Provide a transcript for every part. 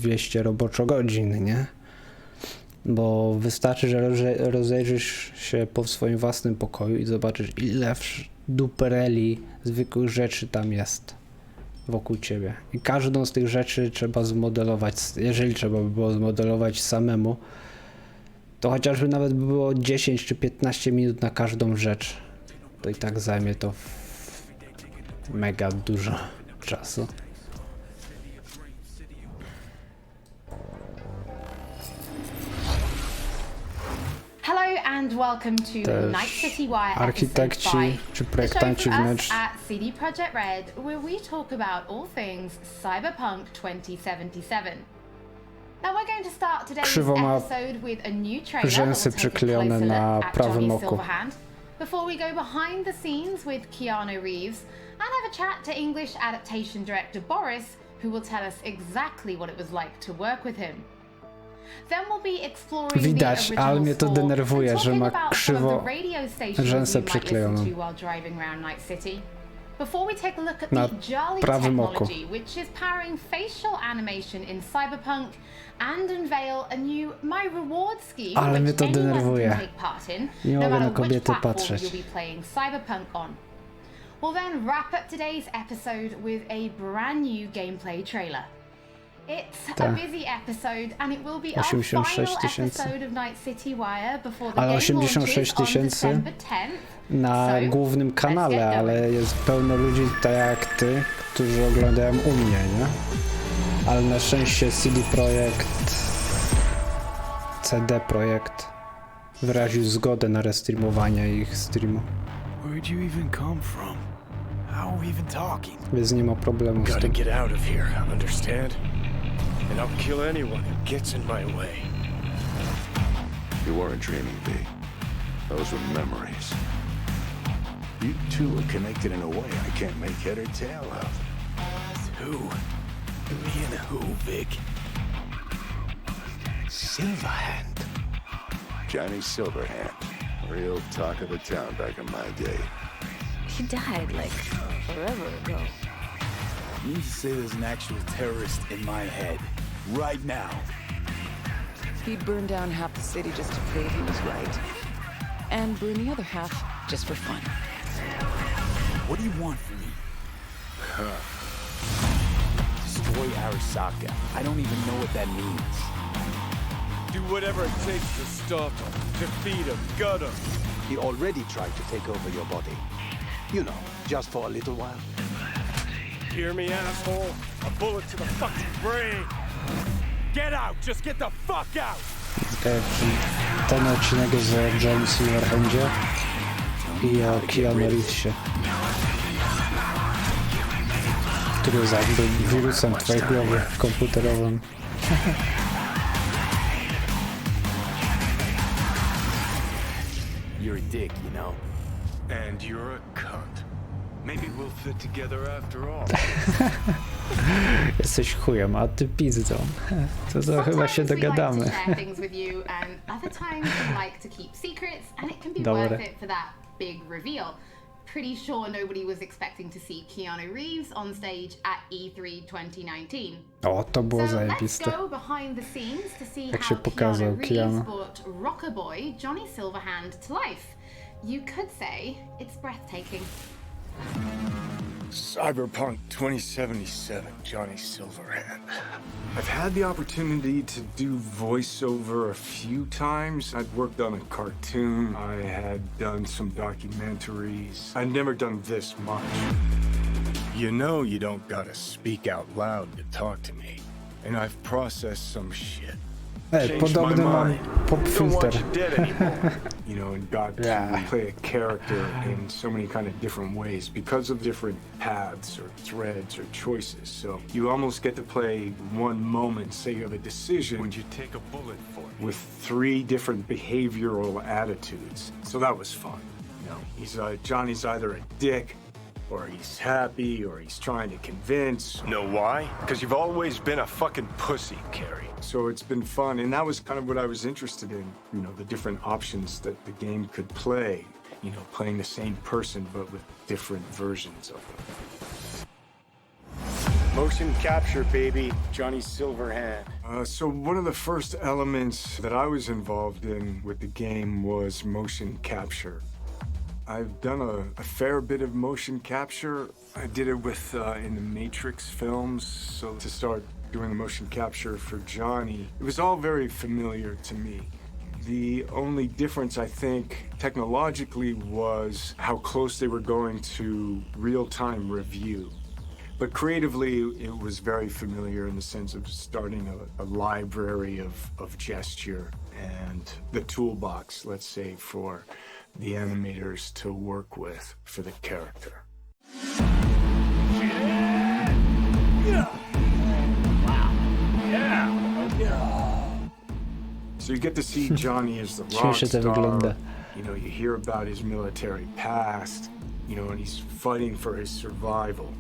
200 roboczogodzin, nie? Bo wystarczy, że rozejrzysz się po swoim własnym pokoju i zobaczysz, ile dupereli zwykłych rzeczy tam jest wokół ciebie. I każdą z tych rzeczy trzeba zmodelować. Jeżeli trzeba by było zmodelować samemu, to chociażby nawet by było 10 czy 15 minut na każdą rzecz, to i tak zajmie to mega dużo czasu. Hello and welcome to Night City Wire architekci czy projektanci wnętrz at CD Projekt Red, where we talk about all things Cyberpunk 2077. Now we're going to start today's episode with a new trailer rzęsy przyklejone na prawym oku. Before we go behind the scenes with Keanu Reeves and have a chat to English adaptation director Boris, who will tell us exactly what it was like to work with him. Widać, ale mnie to denerwuje, że ma krzywo rzęsę przyklejoną na prawym oku. Ale mnie to denerwuje. Nie mogę na kobiety patrzeć. We'll then wrap up today's episode with a brand new gameplay trailer. It's a busy episode and it will be our final episode of Night City Wire before the game launches on December 10th. Na głównym kanale, ale jest pełno ludzi tak jak ty, którzy oglądają u mnie, nie? Ale na szczęście CD Projekt wyraził zgodę na restreamowanie ich streamu. Where'd you even come from? How are we even talking? Więc nie ma problemu z tym. Gotta get out of here, understand? And I'll kill anyone who gets in my way. You weren't dreaming, V. Those were memories. You two are connected in a way I can't make head or tail of. Who? Me and who, Vic? Silverhand. Johnny Silverhand. Real talk of the town back in my day. He died, like, forever ago. You need to say there's an actual terrorist in my head. Right now. He'd burn down half the city just to prove he was right. And burn the other half just for fun. What do you want from me? Destroy Arasaka. I don't even know what that means. Do whatever it takes to stop him, defeat him, gut him. He already tried to take over your body. You know, just for a little while. Hear me, asshole? A bullet to the fucking brain. Get out! Just get the fuck out! Ten odcinek jest o Johnny Silverhandzie i o Keanu Reevesie, który jest jakby wirusem w twojej głowie komputerowym. You're a dick, you know? And you're a cunt. Maybe we'll fit together after all. Jesteś chujem, a ty pizdą. To chyba się dogadamy. Dobre. Pretty sure nobody was expecting to see Keanu Reeves on stage at E3 2019. O, to było zajebiste. Jak się pokazał Keanu. Brought rocker boy Johnny Silverhand to life. You could say it's breathtaking. Cyberpunk 2077, Johnny Silverhand. I've had the opportunity to do voiceover a few times. I'd worked on a cartoon. I had done some documentaries. I'd never done this much. You know you don't gotta speak out loud to talk to me. And I've processed some shit. Podobny mam pop filter. You know, and got to play a character in so many kind of different ways because of different paths or threads or choices. So you almost get to play one moment, say you have a decision, would you take a bullet for it? With 3 different behavioral attitudes. So that was fun. You know, Johnny's either a dick, or he's happy, or he's trying to convince. Know why? Because you've always been a fucking pussy, Carrie. So it's been fun, and that was kind of what I was interested in. You know, the different options that the game could play. You know, playing the same person, but with different versions of them. Motion capture, baby. Johnny Silverhand. So one of the first elements that I was involved in with the game was motion capture. I've done a fair bit of motion capture. I did it with in the Matrix films. So to start doing the motion capture for Johnny, it was all very familiar to me. The only difference, I think, technologically was how close they were going to real-time review. But creatively, it was very familiar in the sense of starting a library of gesture and the toolbox, let's say, for the animators to work with for the character. So you get to see Johnny as the rock star. You know, you hear about his military past, you know, and he's fighting for his survival.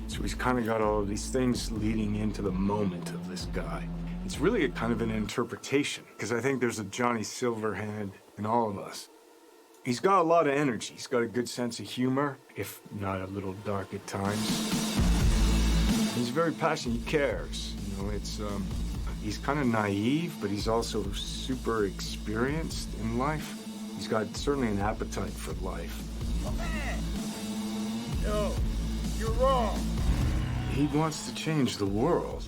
So he's kind of got all of these things leading into the moment of this guy. It's really a kind of an interpretation, because I think there's a Johnny Silverhand in all of us. He's got a lot of energy. He's got a good sense of humor, if not a little dark at times. He's very passionate. He cares. You know, he's kind of naive, but he's also super experienced in life. He's got certainly an appetite for life. No, you're wrong. He wants to change the world,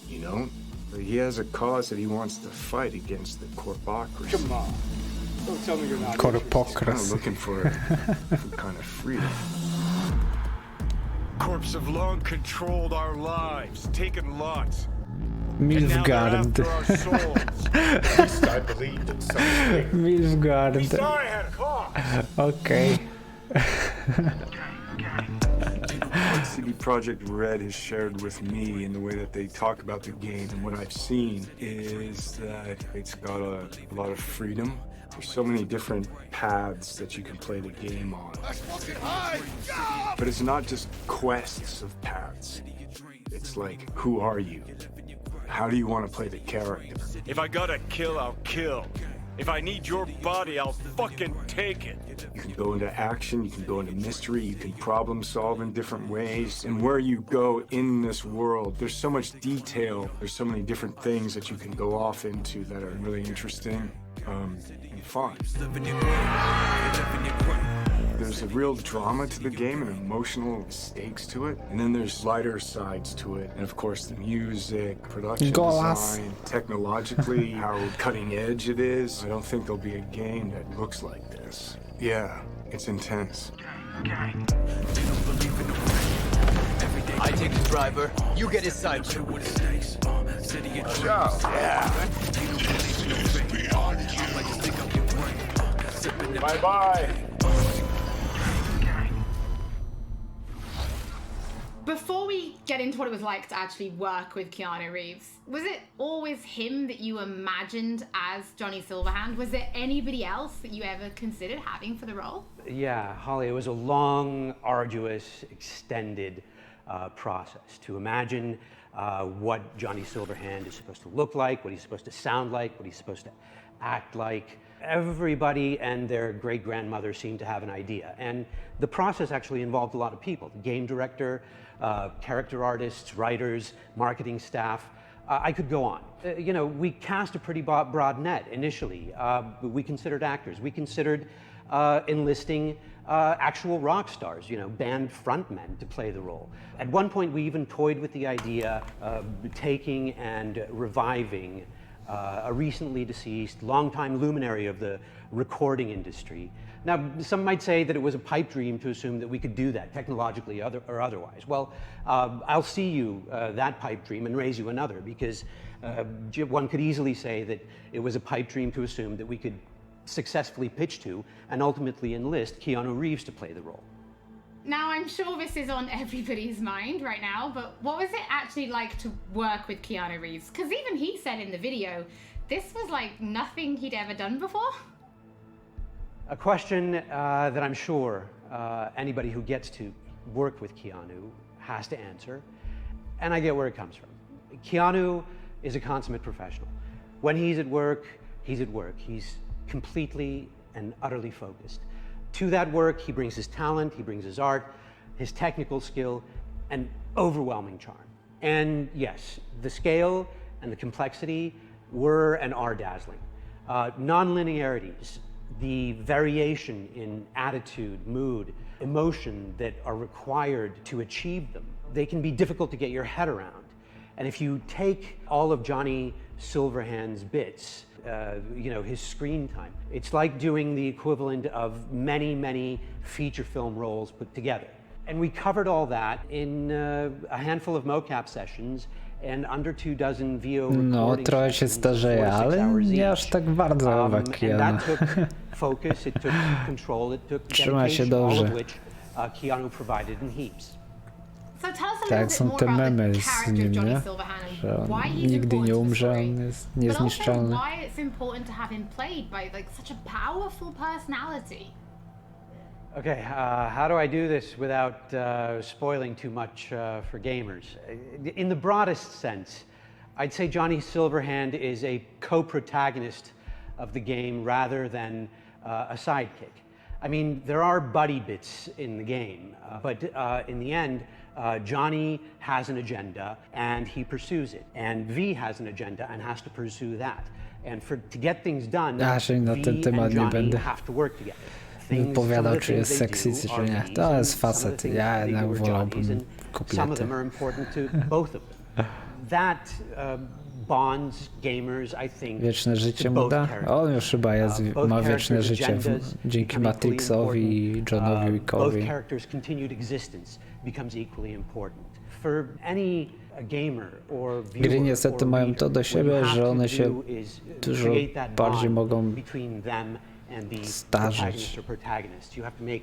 you know? He has a cause that he wants to fight against the corpocracy. Come on. Don't tell me you're not. He's kind of looking for kind of freedom. Corps have long controlled our lives, taken lots. Milfgard. At least I believed in something. Milfgard. Sorry I had a cause. Okay. What CD Projekt Red has shared with me in the way that they talk about the game and what I've seen is that it's got a lot of freedom. There's so many different paths that you can play the game on. But it's not just quests of paths. It's like, who are you? How do you want to play the character? If I gotta kill, I'll kill. If I need your body, I'll fucking take it. You can go into action, you can go into mystery, you can problem solve in different ways. And where you go in this world, there's so much detail. There's so many different things that you can go off into that are really interesting and fun. There's a real drama to the game and emotional stakes to it. And then there's lighter sides to it. And of course, the music, production design, technologically, how cutting edge it is. I don't think there'll be a game that looks like this. Yeah, it's intense. I take the driver, you get his side. Bye-bye. Before we get into what it was like to actually work with Keanu Reeves, was it always him that you imagined as Johnny Silverhand? Was there anybody else that you ever considered having for the role? Yeah, Holly, it was a long, arduous, extended process to imagine what Johnny Silverhand is supposed to look like, what he's supposed to sound like, what he's supposed to act like. Everybody and their great-grandmother seemed to have an idea. And the process actually involved a lot of people. The game director, character artists, writers, marketing staff. I could go on. You know, we cast a pretty broad net initially. We considered actors. We considered enlisting actual rock stars, you know, band frontmen to play the role. At one point, we even toyed with the idea of taking and reviving a recently deceased, longtime luminary of the recording industry. Now, some might say that it was a pipe dream to assume that we could do that technologically or otherwise. Well, I'll see you that pipe dream and raise you another, because one could easily say that it was a pipe dream to assume that we could successfully pitch to and ultimately enlist Keanu Reeves to play the role. Now, I'm sure this is on everybody's mind right now, but what was it actually like to work with Keanu Reeves? Because even he said in the video, this was like nothing he'd ever done before. A question that I'm sure anybody who gets to work with Keanu has to answer, and I get where it comes from. Keanu is a consummate professional. When he's at work, he's at work. He's completely and utterly focused. To that work, he brings his talent, he brings his art, his technical skill, an overwhelming charm. And yes, the scale and the complexity were and are dazzling. Non-linearities, the variation in attitude, mood, emotion that are required to achieve them, they can be difficult to get your head around. And if you take all of Johnny Silverhand's bits, his screen time, it's like doing the equivalent of many, many feature film roles put together. And we covered all that in a handful of mocap sessions and under 24 VO No, trochę się starzeje, ale nie aż tak bardzo jak Keanu. And that took focus, it took control, it took Trzyma się dedication, all dobrze. of which Keanu provided in heaps. So tell us a Tak, little są bit te more about memy the z character nim, of Johnny nie? Silverhand Że and on why he's nigdy nie important to the umrze, story, on jest but also niezniszczalny. why it's important to have him played by like such a powerful personality. Okay, how do I do this without spoiling too much for gamers? In the broadest sense, I'd say Johnny Silverhand is a co-protagonist of the game rather than a sidekick. I mean, there are buddy bits in the game, but in the end, Johnny has an agenda and he pursues it, and V has an agenda and has to pursue that. And to get things done, Na ten V temat and nie Johnny będę have to work together. wypowiadał, czy jest seksisty, czy nie. To jest facet. Ja jednak wolałbym Some of kobiety. them are important to both of them. That bonds gamers, I think, Wieczne życie to mu both da? characters. On już chyba ma wieczne characters' życie agendas dzięki become equally Matrixowi, important. Johnowi Both Wickowi. characters' continued existence becomes equally important. For any gamer or viewer Gry niestety or mają reader, to do what siebie, you have że to one do się is dużo create that bardziej bond mogą between them and the starzeć. protagonist or protagonist. You have to make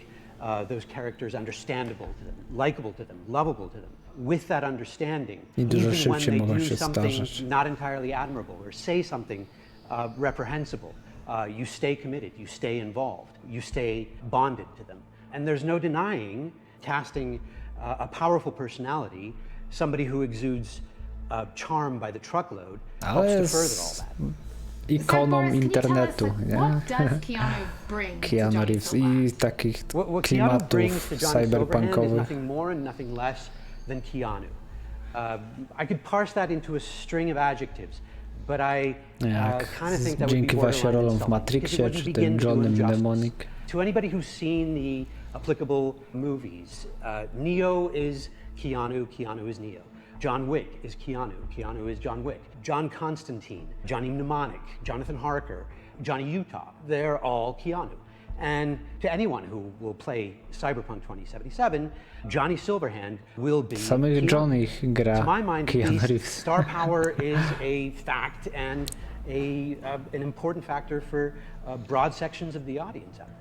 those characters understandable to them, likable to them, lovable to them. With that understanding, I dużo even when szybciej they mogą do się something starzeć. not entirely admirable or say something reprehensible, you stay committed, you stay involved, you stay bonded to them. And there's no denying casting a powerful personality, somebody who exudes charm by the truckload, Ale helps to further jest all that. ikoną internetu, nie? What does Keanu bring to Keanu Johnny Reeves Silverhand? i takich What Keanu klimatów brings to Johnny Silverhand is cyberpunkowych. nothing more and nothing less than Keanu. I could parse that into a string of adjectives, but I kind of think that would dzięki be właśnie borderline rolom w insulting, Matrixie, because it czy wouldn't tym begin to do Johnem injustice. Mnemonic. To anybody who's seen the applicable movies, Neo is Keanu, Keanu is Neo. John Wick is Keanu, Keanu is John Wick. John Constantine, Johnny Mnemonic, Jonathan Harker, Johnny Utah, they're all Keanu. And to anyone who will play Cyberpunk 2077, Johnny Silverhand will be Samych Keanu. Johnny gra To my mind, at Keanu least, Reeves. star power is a fact and an important factor for broad sections of the audience out there.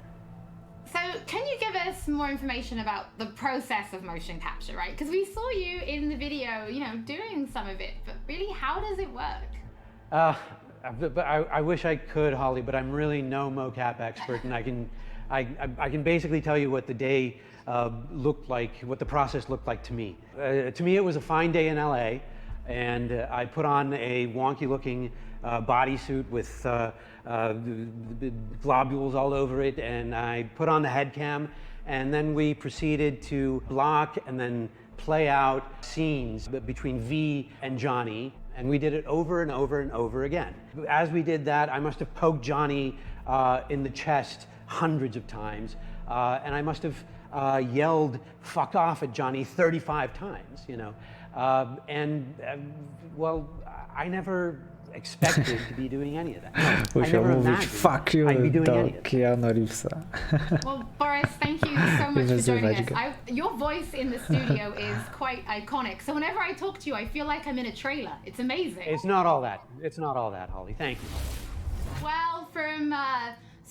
So, can you give us more information about the process of motion capture, right? Because we saw you in the video, doing some of it, but really, how does it work? I wish I could, Holly, but I'm really no mocap expert, and I can basically tell you what the day looked like, what the process looked like to me. To me, it was a fine day in LA, and I put on a wonky-looking bodysuit with globules all over it, and I put on the head cam, and then we proceeded to block and then play out scenes between V and Johnny, and we did it over and over and over again. As we did that, I must have poked Johnny in the chest hundreds of times, and I must have yelled "fuck off" at Johnny 35 times, well, I never expected to be doing any of that. No, I Musiał never mówić imagined fuck you I'd be doing do any of that. Keanu Reevesa. Well, Boris, thank you so much for joining Wyzywać us. go. Your voice in the studio is quite iconic. So whenever I talk to you, I feel like I'm in a trailer. It's amazing. It's not all that. It's not all that, Holly. Thank you. Well, from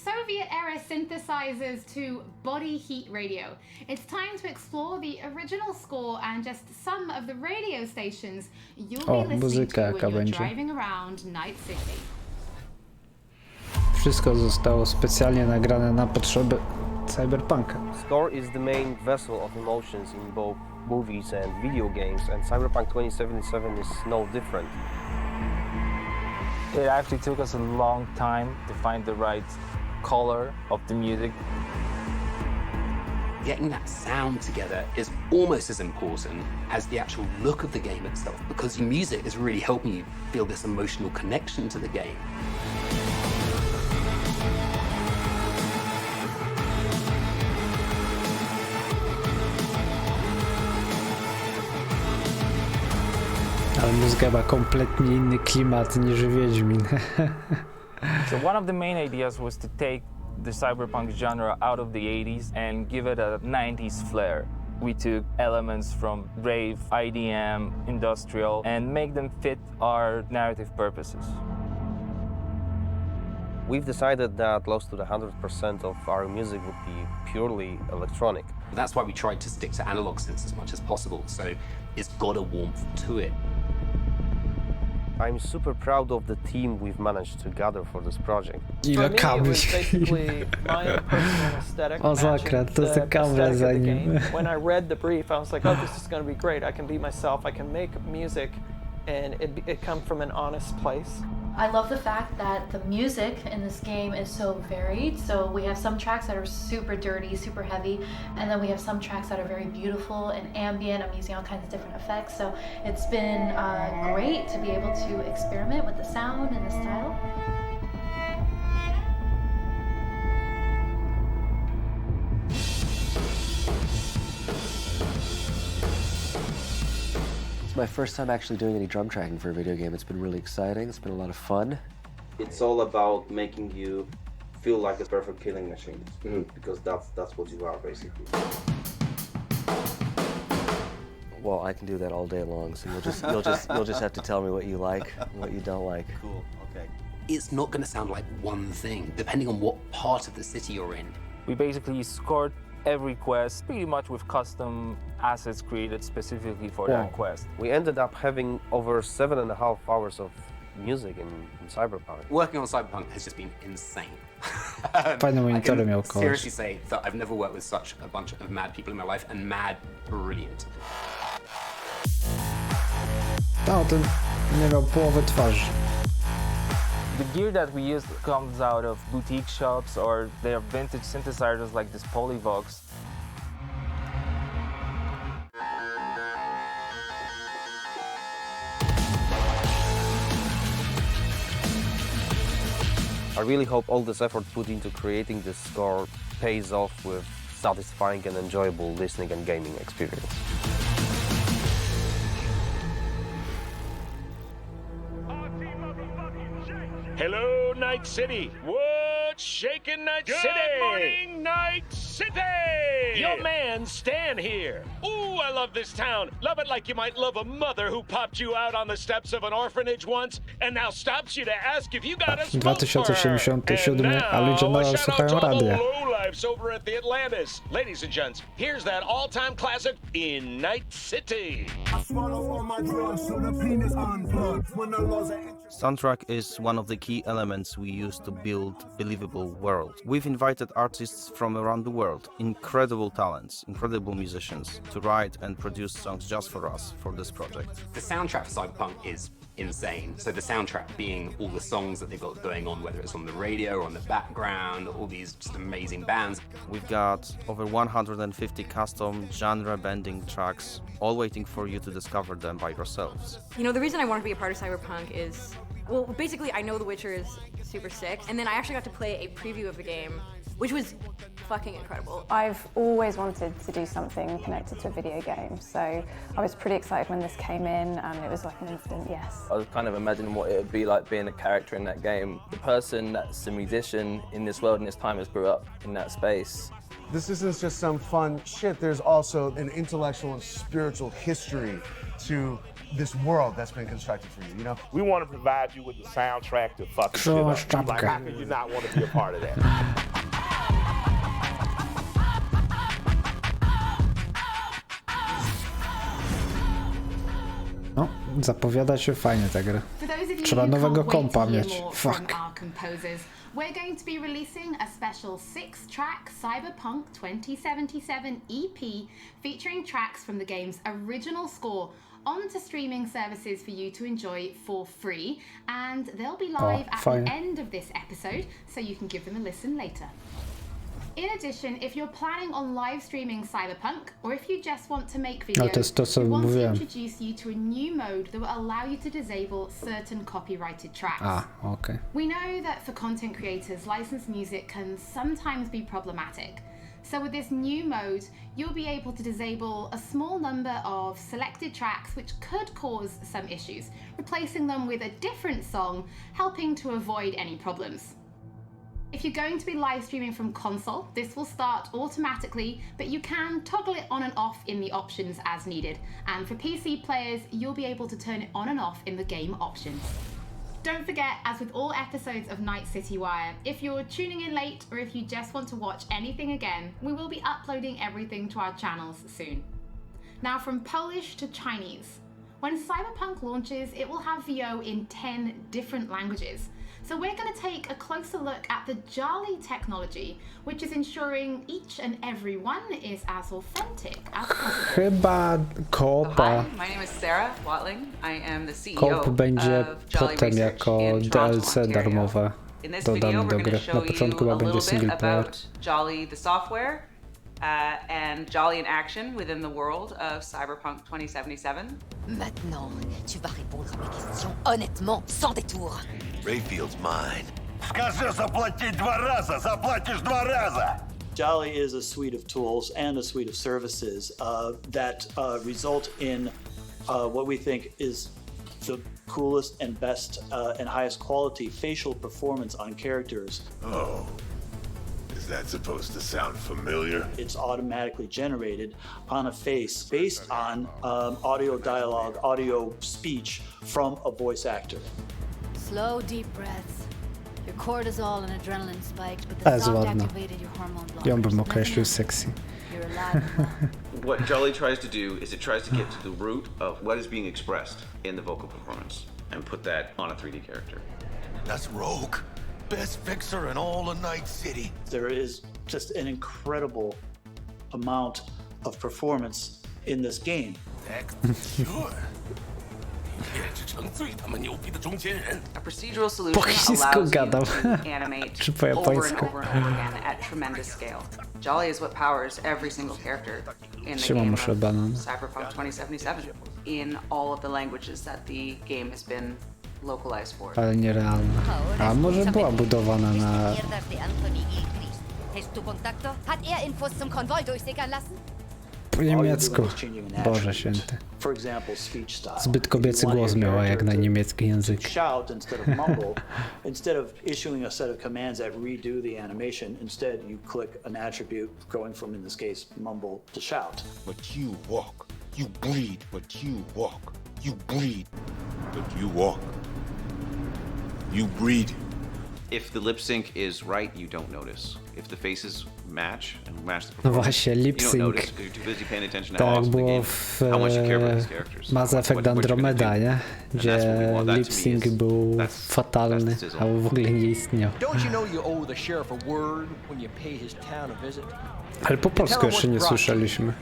Soviet-era synthesizers to body heat radio, it's time to explore the original score and just some of the radio stations you'll be listening muzyka to jaka when you're będzie. driving around Night City. Wszystko zostało specjalnie nagrane na potrzeby cyberpunka. Score is the main vessel of emotions in both movies and video games, and Cyberpunk 2077 is no different. It actually took us a long time to find the right color of the music. Getting that sound together is almost as important as the actual look of the game itself, because the music is really helping you feel this emotional connection to the game. Ale muzyka ma kompletnie inny klimat niż Wiedźmin. So one of the main ideas was to take the cyberpunk genre out of the 80s and give it a 90s flair. We took elements from rave, IDM, industrial, and make them fit our narrative purposes. We've decided that close to 100% of our music would be purely electronic. That's why we tried to stick to analog synths as much as possible, so it's got a warmth to it. I'm super proud of the team we've managed to gather for this project. For me, it was basically my own personal aesthetic matching the aesthetic of the game. When I read the brief, I was like, oh, this is going to be great. I can be myself. I can make music, and it comes from an honest place. I love the fact that the music in this game is so varied. So we have some tracks that are super dirty, super heavy, and then we have some tracks that are very beautiful and ambient. I'm using all kinds of different effects. So it's been great to be able to experiment with the sound and the style. It's my first time actually doing any drum tracking for a video game. It's been really exciting. It's been a lot of fun. It's all about making you feel like a perfect killing machine, because that's what you are basically. Well, I can do that all day long. So you'll just have to tell me what you like, and what you don't like. Cool. Okay. It's not going to sound like one thing, depending on what part of the city you're in. We basically scored every quest pretty much with custom assets created specifically for that quest. We ended up having over 7.5 hours of music in Cyberpunk. Working on Cyberpunk has just been insane. Fajne monitory miał I can seriously say that I've never worked with such a bunch of mad people in my life, and mad brilliant. No, ten nie miał połowy twarzy. The gear that we use comes out of boutique shops, or they are vintage synthesizers like this Polyvox. I really hope all this effort put into creating this score pays off with satisfying and enjoyable listening and gaming experience. Hello, Night City. What's shaking, Night City? Good morning, Night City! Your man, Stan here. Ooh, I love this town. Love it like you might love a mother who popped you out on the steps of an orphanage once and now stops you to ask if you got a smoke for her. 2087, a ludzie nadal słuchają radia. Lowlifes over at the Atlantis. Ladies and gents, here's that all-time classic in Night City. Soundtrack is one of the key elements we use to build believable world. We've invited artists from around the world, incredible talents, incredible musicians, to write and produce songs just for us for this project. The soundtrack for Cyberpunk is insane. So the soundtrack being all the songs that they've got going on, whether it's on the radio or on the background, all these just amazing bands. We've got over 150 custom genre-bending tracks, all waiting for you to discover them by yourselves. You know, the reason I wanted to be a part of Cyberpunk is, well, basically I know The Witcher is super sick, and then I actually got to play a preview of the game, which was fucking incredible. I've always wanted to do something connected to a video game, so I was pretty excited when this came in, and it was like an instant yes. I was kind of imagining what it would be like being a character in that game. The person that's a musician in this world and this time has grew up in that space. This isn't just some fun shit, there's also an intellectual and spiritual history to this world that's been constructed for you, you know? We want to provide you with the soundtrack to fucking shit up. Like, how could you not want to be a part of that? No, zapowiada się fajnie ta gra. Trzeba nowego kompa mieć. Fuck. We're going to be releasing a special 6-track Cyberpunk 2077 EP featuring tracks from the game's original score onto streaming services for you to enjoy for free, and they'll be live at the end of this episode, so you can give them a listen later. In addition, if you're planning on live streaming Cyberpunk, or if you just want to make videos, we want to introduce you to a new mode that will allow you to disable certain copyrighted tracks. Okay. We know that for content creators, licensed music can sometimes be problematic. So with this new mode, you'll be able to disable a small number of selected tracks which could cause some issues, replacing them with a different song, helping to avoid any problems. If you're going to be live streaming from console, this will start automatically, but you can toggle it on and off in the options as needed. And for PC players, you'll be able to turn it on and off in the game options. Don't forget, as with all episodes of Night City Wire, if you're tuning in late or if you just want to watch anything again, we will be uploading everything to our channels soon. Now from Polish to Chinese. When Cyberpunk launches, it will have VO in 10 different languages. So we're going to take a closer look at the Jolly technology, which is ensuring each and every one is as authentic as possible. Chyba Koopa. Hi, my name is Sarah Watling. I am the CEO Koop będzie of Jolly potem Research jako in Toronto, DLC Ontario. darmowe In this dodane video, do we're gry. going to Na show początku you chyba a będzie little bit single player. about Jolly the software and Jolly in action within the world of Cyberpunk 2077. Maintenant, tu vas répondre à mes questions honnêtement, sans détour. Rayfield's mine. Скажи заплатить 2 раза, заплатишь 2 раза. Jolly is a suite of tools and a suite of services that result in what we think is the coolest and best and highest quality facial performance on characters. Oh. Is that supposed to sound familiar? It's automatically generated on a face based on audio dialogue, audio speech from a voice actor. Slow, deep breaths. Your cortisol and adrenaline spiked, but the sound activated your hormone blockers. Ją bym określił sexy. You're alive. What Jolly tries to do is it tries to get to the root of what is being expressed in the vocal performance and put that on a 3D character. That's Rogue. Best fixer in all of Night City. There is just an incredible amount of performance in this game. Sure. A procedural solution allows you to animate over and over and over again at tremendous scale. Jolly is what powers every single character in the game of Cyberpunk 2077 in all of the languages that the game has been localized for. Ale nierealna. A może była budowana na... Po niemiecku. Boże święty. Zbyt kobiecy głos miała jak na niemiecki język. Shout instead of mumble. Instead of issuing a set of commands that redo the animation, instead you click an attribute going from, in this case, mumble to shout. But you walk. You breathe, but you walk. You breathe, but you walk. You breathe. If the lip sync is right, you don't notice. If the faces match and match the No performance, właśnie, lip you don't sync. notice because you're too busy paying attention to how Tak awesome the było game w is, how much you care about these characters. Mass Effect Andromeda, nie? Gdzie lip sync był fatalny, albo w ogóle nie istniał. Ale po polsku jeszcze nie słyszeliśmy.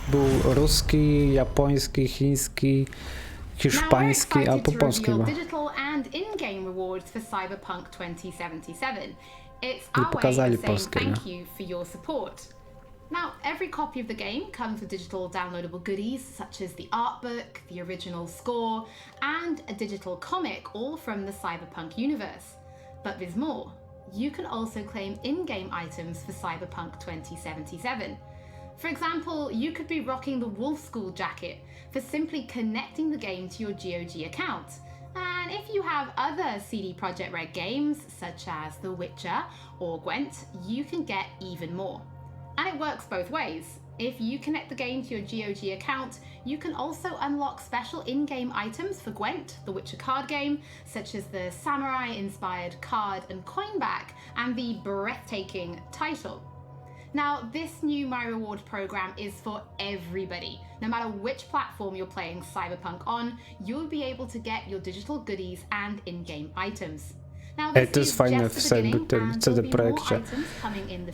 Był ruski, japoński, chiński, hiszpański, a po polsku chyba. Digital and in-game rewards for Cyberpunk 2077. It's our way of saying thank you for your support. Now, every copy of the game comes with digital downloadable goodies such as the art book, the original score, and a digital comic, all from the Cyberpunk universe. But there's more. You can also claim in-game items for Cyberpunk 2077. For example, you could be rocking the Wolf School jacket for simply connecting the game to your GOG account. And if you have other CD Projekt Red games, such as The Witcher or Gwent, you can get even more. And it works both ways. If you connect the game to your GOG account, you can also unlock special in-game items for Gwent, the Witcher card game, such as the samurai-inspired card and coin back, and the breathtaking title. Now, this new My Reward program is for everybody. No matter which platform you're playing Cyberpunk on, you'll be able to get your digital goodies and in-game items. To jest fajne w CD Projekcie,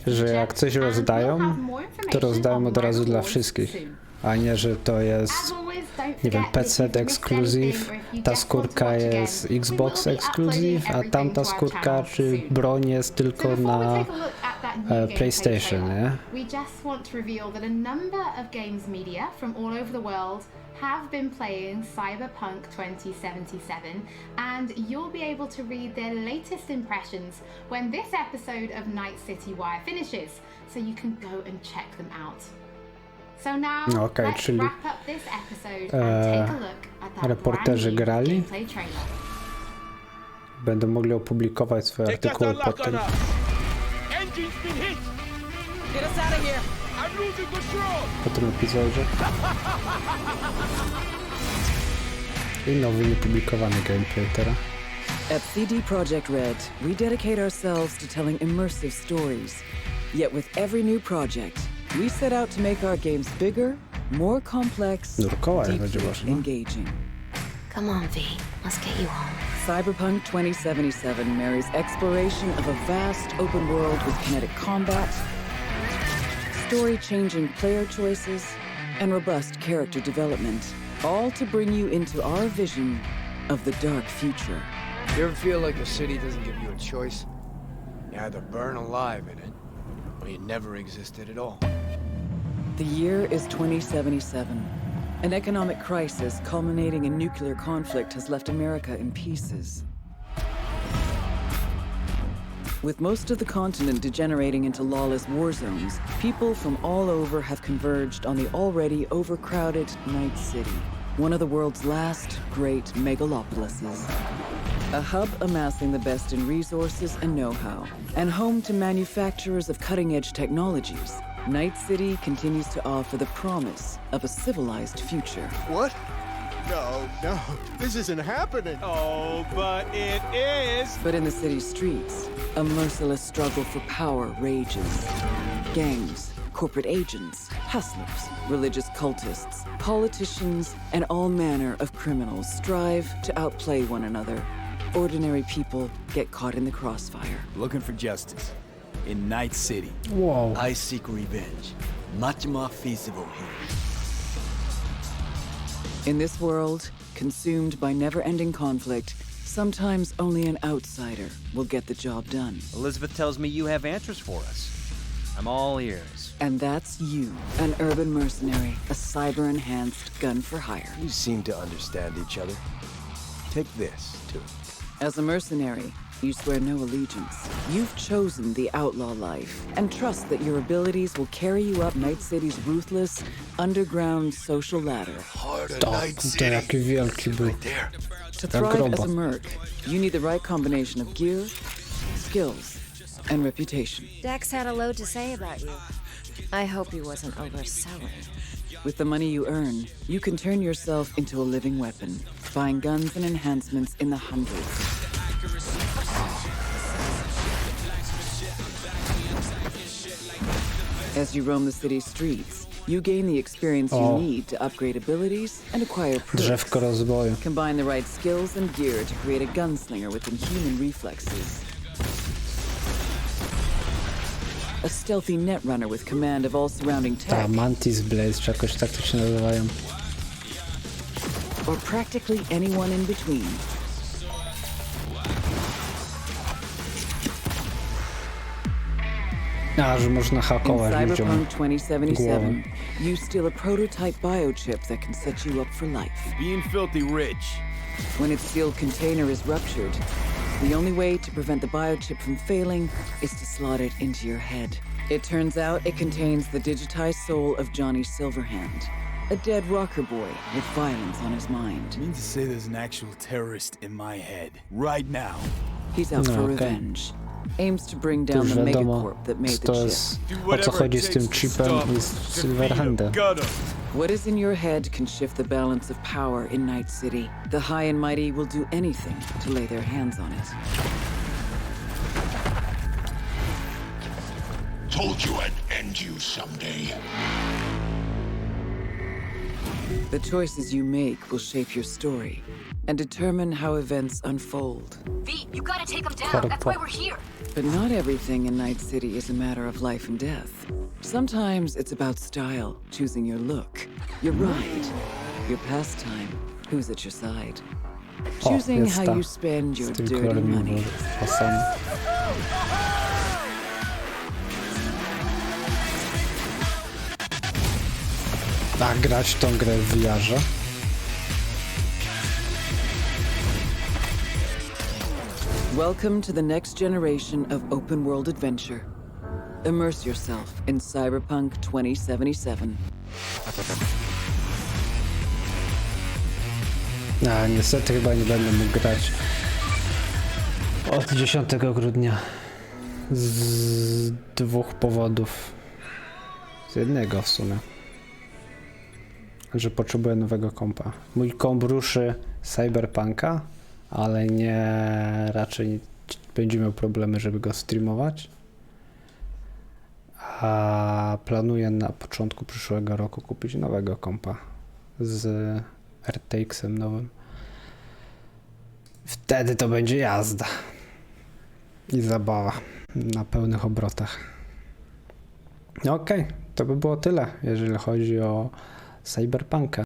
że jak coś rozdają, to rozdają od razu dla wszystkich, a nie, że to jest nie wiem, PC Exclusive, ta skórka jest Xbox Exclusive, a tamta skórka czy broń jest tylko na PlayStation, nie? We just want to reveal that a number of games media from all over the world have been playing Cyberpunk 2077, and you'll be able to read their latest impressions when this episode of Night City Wire finishes, so you can go and check them out. So now, let's wrap up this episode and take a look at that reporterzy brand new grali. gameplay trailer. Będą mogli opublikować swoje artykuły potem. Po tym epizodzie. I nowy niepublikowany gameplay teraz. At CD Projekt Red, we dedicate ourselves to telling immersive stories. Yet with every new project, we set out to make our games bigger, more complex, deeply engaging. Come on, V. Let's get you home. Cyberpunk 2077 marries exploration of a vast open world with kinetic combat, story-changing player choices, and robust character development, all to bring you into our vision of the dark future. You ever feel like a city doesn't give you a choice? You either burn alive in it, or you never existed at all. The year is 2077. An economic crisis culminating in nuclear conflict has left America in pieces. With most of the continent degenerating into lawless war zones, people from all over have converged on the already overcrowded Night City, one of the world's last great megalopolises. A hub amassing the best in resources and know-how, and home to manufacturers of cutting-edge technologies, Night City continues to offer the promise of a civilized future. What? No, this isn't happening. Oh, but it is. But in the city's streets, a merciless struggle for power rages. Gangs, corporate agents, hustlers, religious cultists, politicians, and all manner of criminals strive to outplay one another. Ordinary people get caught in the crossfire. Looking for justice in Night City. Whoa. I seek revenge. Much more feasible here. In this world, consumed by never-ending conflict, sometimes only an outsider will get the job done. Elizabeth tells me you have answers for us. I'm all ears. And that's you, an urban mercenary, a cyber-enhanced gun for hire. You seem to understand each other. Take this, too. As a mercenary, you swear no allegiance. You've chosen the outlaw life and trust that your abilities will carry you up Night City's ruthless, underground social ladder. Jaki wielki był. To thrive as a merc, you need the right combination of gear, skills, and reputation. Dex had a load to say about you. I hope he wasn't overselling. With the money you earn, you can turn yourself into a living weapon, buying guns and enhancements in the hundreds. As you roam the city's streets, you gain the experience you need to upgrade abilities and acquire Drzewko rozwoju. Combine the right skills and gear to create a gunslinger with inhuman reflexes. A stealthy netrunner with command of all surrounding tech. Ta Mantis Blaze, czy jakoś tak to się nazywają. Or practically anyone in between. A, że można hakować In ludziom Cyberpunk 2077, głowę. you steal a prototype biochip that can set you up for life. Being filthy rich. When its sealed container is ruptured, the only way to prevent the biochip from failing is to slot it into your head. It turns out it contains the digitized soul of Johnny Silverhand, a dead rocker boy with violence on his mind. You mean to say there's an actual terrorist in my head right now? He's out for revenge. Aims to bring down the megacorp that made the chip. O co chodzi z tym chipem i z Silverhandem. What is in your head can shift the balance of power in Night City. The high and mighty will do anything to lay their hands on it. Told you I'd end you someday. The choices you make will shape your story and determine how events unfold. V, you gotta take him down. That's why we're here. But not everything in Night City is a matter of life and death. Sometimes it's about style, choosing your look, your ride, your pastime, who's at your side. Choosing how you spend your dirty money. A grać tą grę w VR-ze? Welcome to the next generation of open world adventure. Immerse yourself in Cyberpunk 2077. Niestety chyba nie będę mógł grać od 10 grudnia. Z 2 powodów. Z jednego w sumie. Że potrzebuję nowego kompa. Mój komp ruszy Cyberpunka, ale raczej będzie miał problemy, żeby go streamować. A planuję na początku przyszłego roku kupić nowego kompa z RTX-em nowym. Wtedy to będzie jazda i zabawa na pełnych obrotach. Okej, to by było tyle, jeżeli chodzi o Cyberpunka.